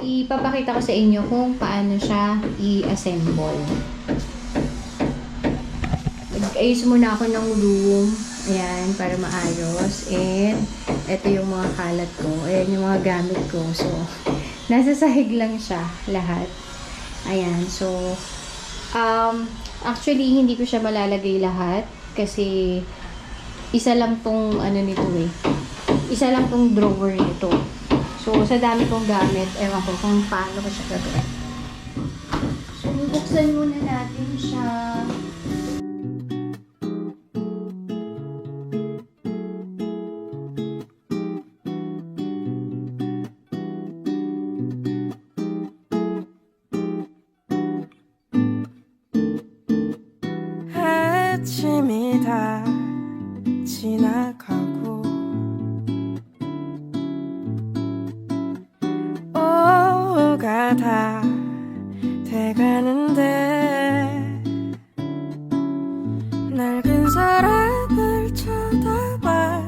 ipapakita ko sa inyo kung paano siya i-assemble. Ayos muna ako ng room. Ayan, para maayos. And, ito yung mga kalat ko. Ayan yung mga gamit ko. So, nasa sahig lang siya, lahat. Ayan, so, actually, hindi ko siya malalagay lahat. Kasi, isa lang tong, ano nito eh. Isa lang tong drawer nito. So, sa dami kong gamit, ewan ko kung paano ko siya gagawin. So, buksan muna natin siya. 아침이 다 지나가고 오후가 다 돼가는데 낡은 서랍을 쳐다봐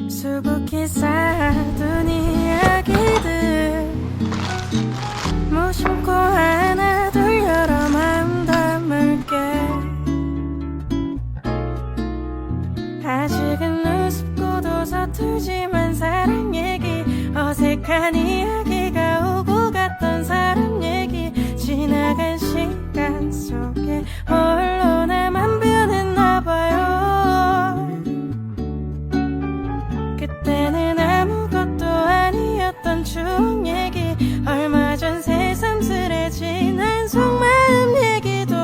수북히 쌓아둔 이야기들 무심코 하나 둘 여러 마음 담을게 아직은 우습고도 서툴지만 사랑 얘기 어색한 이야기가 오고 갔던 사람 얘기 지나간 시간 속에 홀로 나만 변했나봐요 그때는 아무것도 아니었던 추억 얘기 얼마 전 새삼스레진 한 속마음 얘기도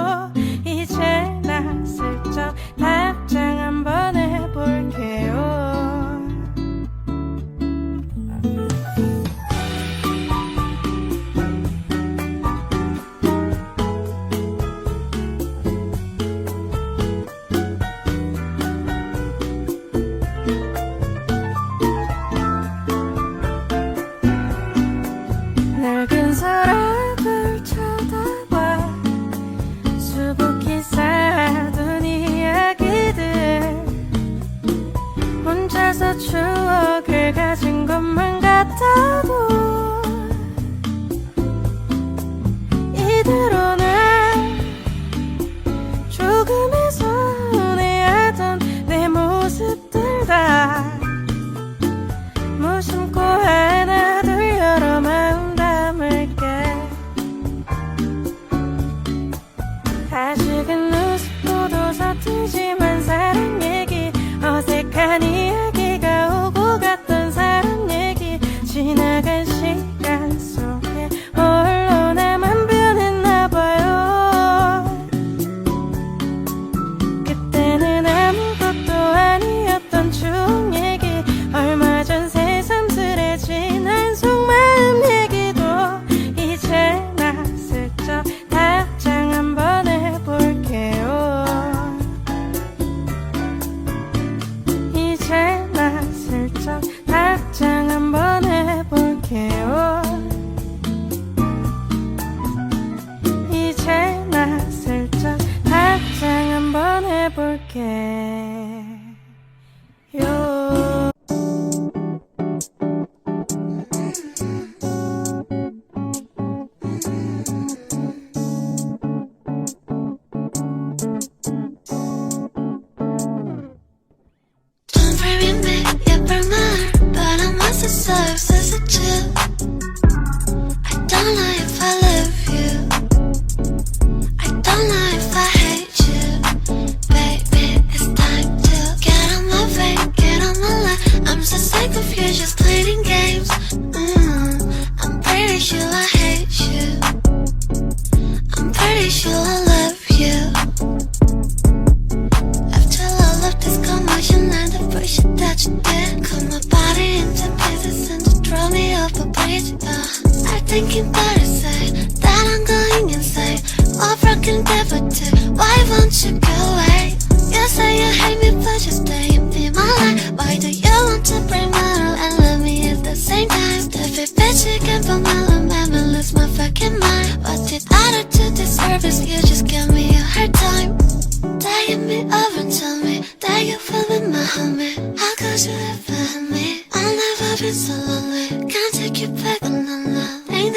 이제 나 슬쩍 답장 한번 해볼게요 낡은 서랍을 쳐다봐 수북히 쌓아둔 이야기들 혼자서 추억을 가진 것만 같아도 이대로는 조금의 손해하던 내 모습들 다 무심코 하나 둘 여러 마음 담을게 아직은 우습고도 서툴지만 사랑 얘기 어색한 이야기가 오고 갔던 사람 얘기 지나간 시간 속에 홀로 나만 변했나봐요 그때는 아무것도 아니었던 추억 얘기 얼마 전 새삼스레진 한 속마음 얘기도 이제 나 슬쩍 답장 한번 해볼게요 이제 나 슬쩍 답장 한번 해볼게요 이제 나 슬쩍 답장 한번 해볼게요 Don't worry me, 예쁠 말 But I'm also so sensitive I don't know if I love you I don't know if I hate you Baby, it's time to get on my way, get on my line I'm so sick of you just playing games I'm pretty sure I hate you I'm pretty sure I love you After all of this commotion and the bullshit that you did cut my body into pieces and just throw me off a bridge I think you better say that I'm going insane Or broken devotee, why won't you go away? You say you hate me but you stay and be my life Why do you want to bring my love and love me at the same time? Stupid bitch, you can't put my love and lose my fucking mind What did I do to deserve this? You just give me a hard time Taking me over, tell me that you feel with my homie How could you ever hurt me? I've never been so lonely Can't take you back, no, no Ain't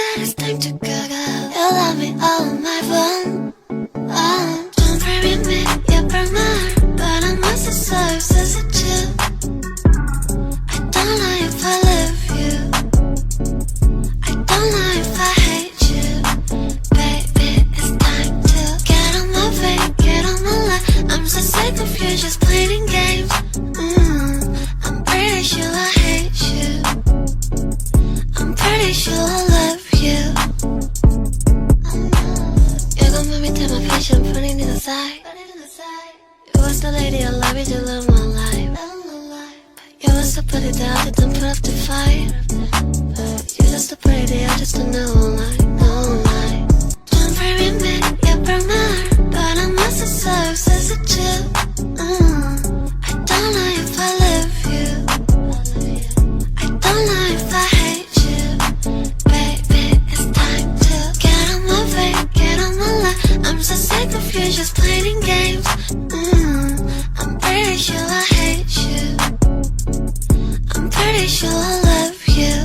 sure I love you. You're gonna make me take my patience, putting it aside. You was the lady I love, you love my life. You was to put it down, didn't put up the fight. You're just a pretty, I just don't know lie, no lie. Don't worry me, you broke my heart, but I must deserve, says it too. I don't know if I love you. I don't know if I hate you. Baby, it's time to get on my way, get on my life. I'm so sick of you just playing games. I'm pretty sure I hate you. I'm pretty sure I love you.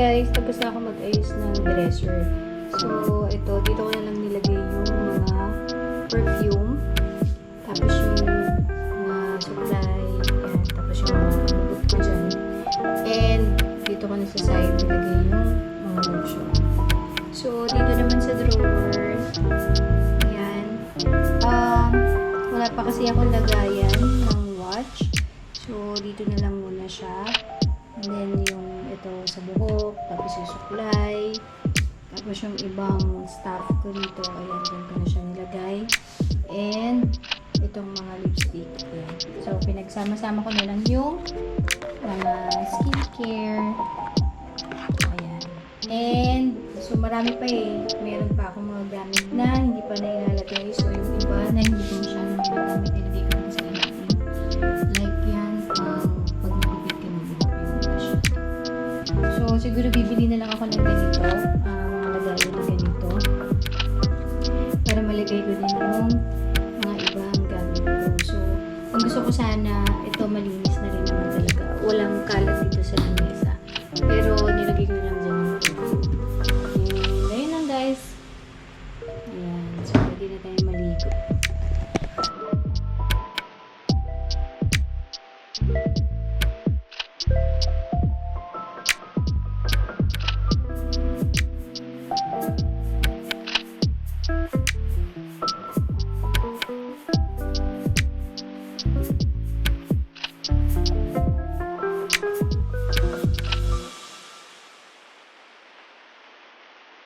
guys, tapos na ako mag-ayos ng dresser. So, ito, dito ko na lang nilagay yung mga perfume. Tapos yung mga supply. Yan, tapos yung mga kabut ko dyan. And, dito dito ko na sa side nilagay yung mga lotion. So, dito naman sa drawer, ayan. Wala pa kasi akong lagayan ng watch. So, dito na lang muna siya. And then, yung ito sa buhok, tapos yung suklay, tapos yung ibang stuff ko dito, ayan, dyan ko na siya nilagay. And, itong mga lipstick. Ayan. So, pinagsama-sama ko na lang yung mga skincare. Ayan. And, so marami pa eh. Meron pa akong mga gamit na hindi pa na ilalagay. So, yung iba na hindi ko siya nagamit, nilagay ko na sa ilalim. Like yan, pag nagpipit ka ng buhok yung brush. So, siguro bibili na lang ako ng ganito. Mga lagayan na ganito. Para malagay ko din yung mga ibang gamit ko. So, ang gusto ko sana, ito malinis na rin naman talaga. Walang kalat dito sa lamesa.